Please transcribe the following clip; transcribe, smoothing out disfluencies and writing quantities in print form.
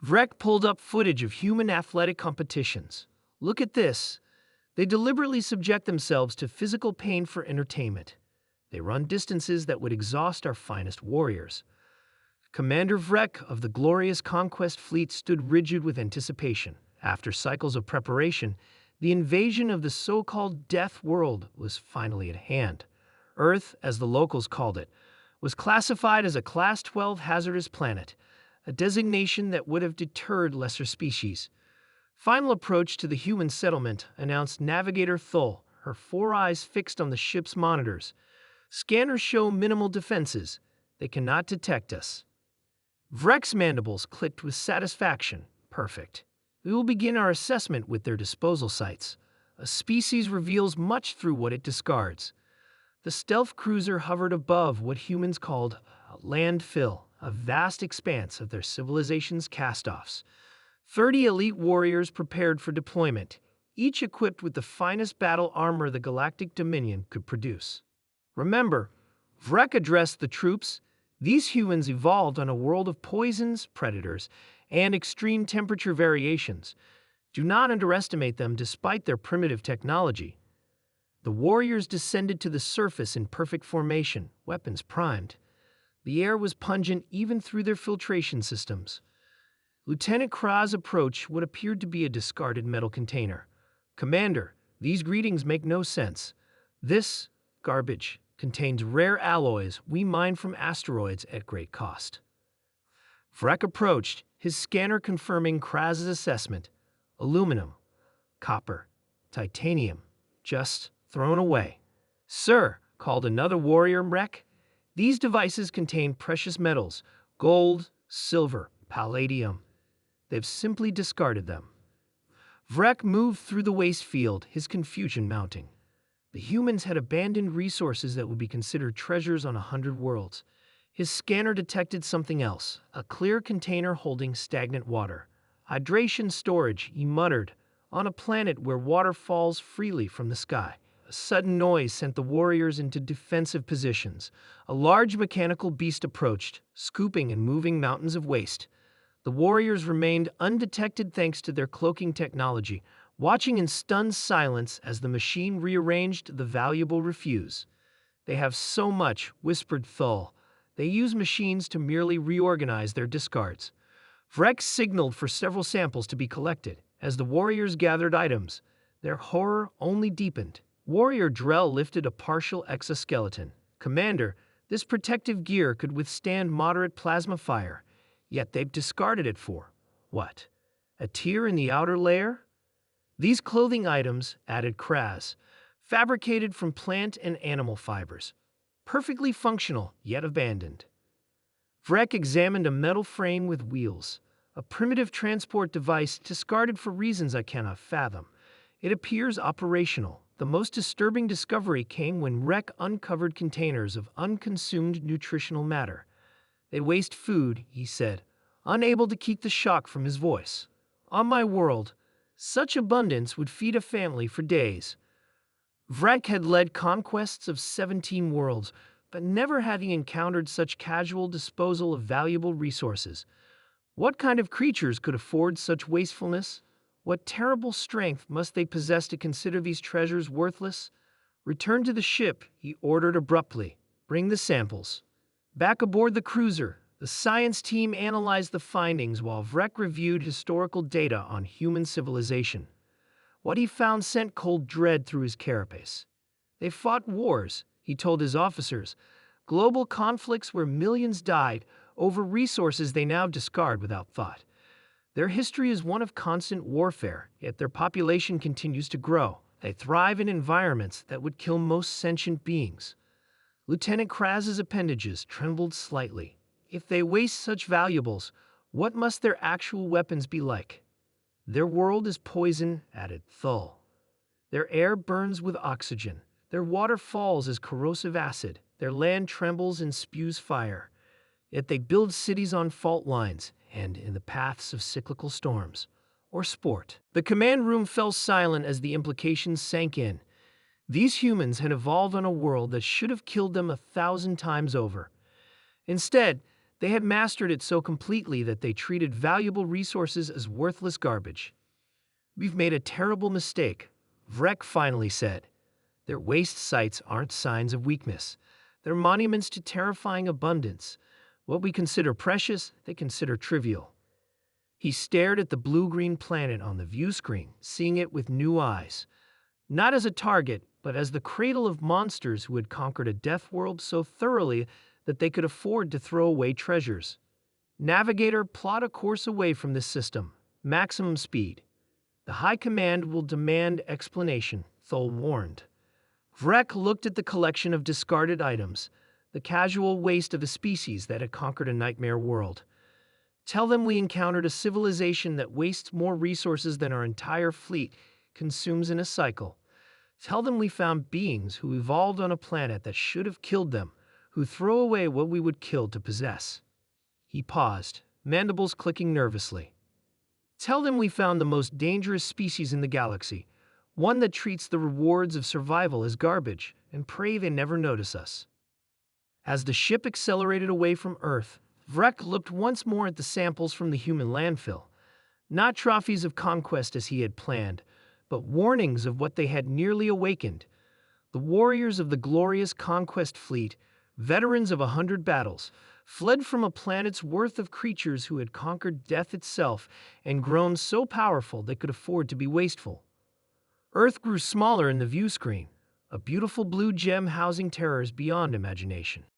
Vrek pulled up footage of human athletic competitions. Look at this. They deliberately subject themselves to physical pain for entertainment. They run distances that would exhaust our finest warriors. Commander Vrek of the glorious Conquest Fleet stood rigid with anticipation. After cycles of preparation, the invasion of the so-called Death World was finally at hand. Earth, as the locals called it, was classified as a Class 12 hazardous planet, a designation that would have deterred lesser species. Final approach to the human settlement, announced Navigator Thul, her 4 eyes fixed on the ship's monitors. Scanners show minimal defenses. They cannot detect us. Vrek's mandibles clicked with satisfaction. Perfect. We will begin our assessment with their disposal sites. A species reveals much through what it discards. The stealth cruiser hovered above what humans called a landfill, a vast expanse of their civilization's cast-offs. 30 elite warriors prepared for deployment, each equipped with the finest battle armor the Galactic Dominion could produce. Remember, Vrek addressed the troops. These humans evolved on a world of poisons, predators, and extreme temperature variations. Do not underestimate them despite their primitive technology. The warriors descended to the surface in perfect formation, weapons primed. The air was pungent even through their filtration systems. Lieutenant Kraz's approached what appeared to be a discarded metal container. Commander, these greetings make no sense. This garbage contains rare alloys we mined from asteroids at great cost. Vrek approached, his scanner confirming Kraz's assessment. Aluminum, copper, titanium, just thrown away. Sir, called another warrior Vrek, these devices contain precious metals, gold, silver, palladium. They've simply discarded them. Vrek moved through the waste field, his confusion mounting. The humans had abandoned resources that would be considered treasures on 100 worlds. His scanner detected something else, a clear container holding stagnant water. Hydration storage, he muttered, on a planet where water falls freely from the sky. A sudden noise sent the warriors into defensive positions. A large mechanical beast approached, scooping and moving mountains of waste. The warriors remained undetected thanks to their cloaking technology, watching in stunned silence as the machine rearranged the valuable refuse. They have so much, whispered Thul. They use machines to merely reorganize their discards. Vrek signaled for several samples to be collected. As the warriors gathered items, their horror only deepened. Warrior Drell lifted a partial exoskeleton. Commander, this protective gear could withstand moderate plasma fire, yet they've discarded it for what? A tear in the outer layer? These clothing items, added Kraz, fabricated from plant and animal fibers, perfectly functional yet abandoned. Vrek examined a metal frame with wheels, a primitive transport device discarded for reasons I cannot fathom. It appears operational. The most disturbing discovery came when Vrek uncovered containers of unconsumed nutritional matter. They waste food, he said, unable to keep the shock from his voice. On my world, such abundance would feed a family for days. Vrek had led conquests of 17 worlds, but never had he encountered such casual disposal of valuable resources. What kind of creatures could afford such wastefulness? What terrible strength must they possess to consider these treasures worthless? Return to the ship, he ordered abruptly. Bring the samples. Back aboard the cruiser, the science team analyzed the findings while Vrek reviewed historical data on human civilization. What he found sent cold dread through his carapace. They fought wars, he told his officers, global conflicts where millions died over resources they now discard without thought. Their history is one of constant warfare, yet their population continues to grow. They thrive in environments that would kill most sentient beings. Lieutenant Kraz's appendages trembled slightly. If they waste such valuables, what must their actual weapons be like? Their world is poison, added Thul. Their air burns with oxygen. Their water falls as corrosive acid. Their land trembles and spews fire. Yet they build cities on fault lines and in the paths of cyclical storms, or sport. The command room fell silent as the implications sank in. These humans had evolved on a world that should have killed them 1,000 times over. Instead, They had mastered it so completely that they treated valuable resources as worthless garbage. "We've made a terrible mistake," Vrek finally said. "Their waste sites aren't signs of weakness. They're monuments to terrifying abundance. What we consider precious, they consider trivial." He stared at the blue-green planet on the view screen, seeing it with new eyes. Not as a target, but as the cradle of monsters who had conquered a death world so thoroughly that they could afford to throw away treasures. "Navigator, plot a course away from this system. Maximum speed. The High Command will demand explanation," Thol warned. Vrek looked at the collection of discarded items, the casual waste of a species that had conquered a nightmare world. "Tell them we encountered a civilization that wastes more resources than our entire fleet consumes in a cycle. Tell them we found beings who evolved on a planet that should have killed them, who throw away what we would kill to possess." He paused, mandibles clicking nervously. "Tell them we found the most dangerous species in the galaxy, one that treats the rewards of survival as garbage, and pray they never notice us." As the ship accelerated away from Earth, Vrek looked once more at the samples from the human landfill. Not trophies of conquest as he had planned, but warnings of what they had nearly awakened. The warriors of the glorious conquest fleet, veterans of 100 battles, fled from a planet's worth of creatures who had conquered death itself and grown so powerful they could afford to be wasteful. Earth grew smaller in the view screen, a beautiful blue gem housing terrors beyond imagination.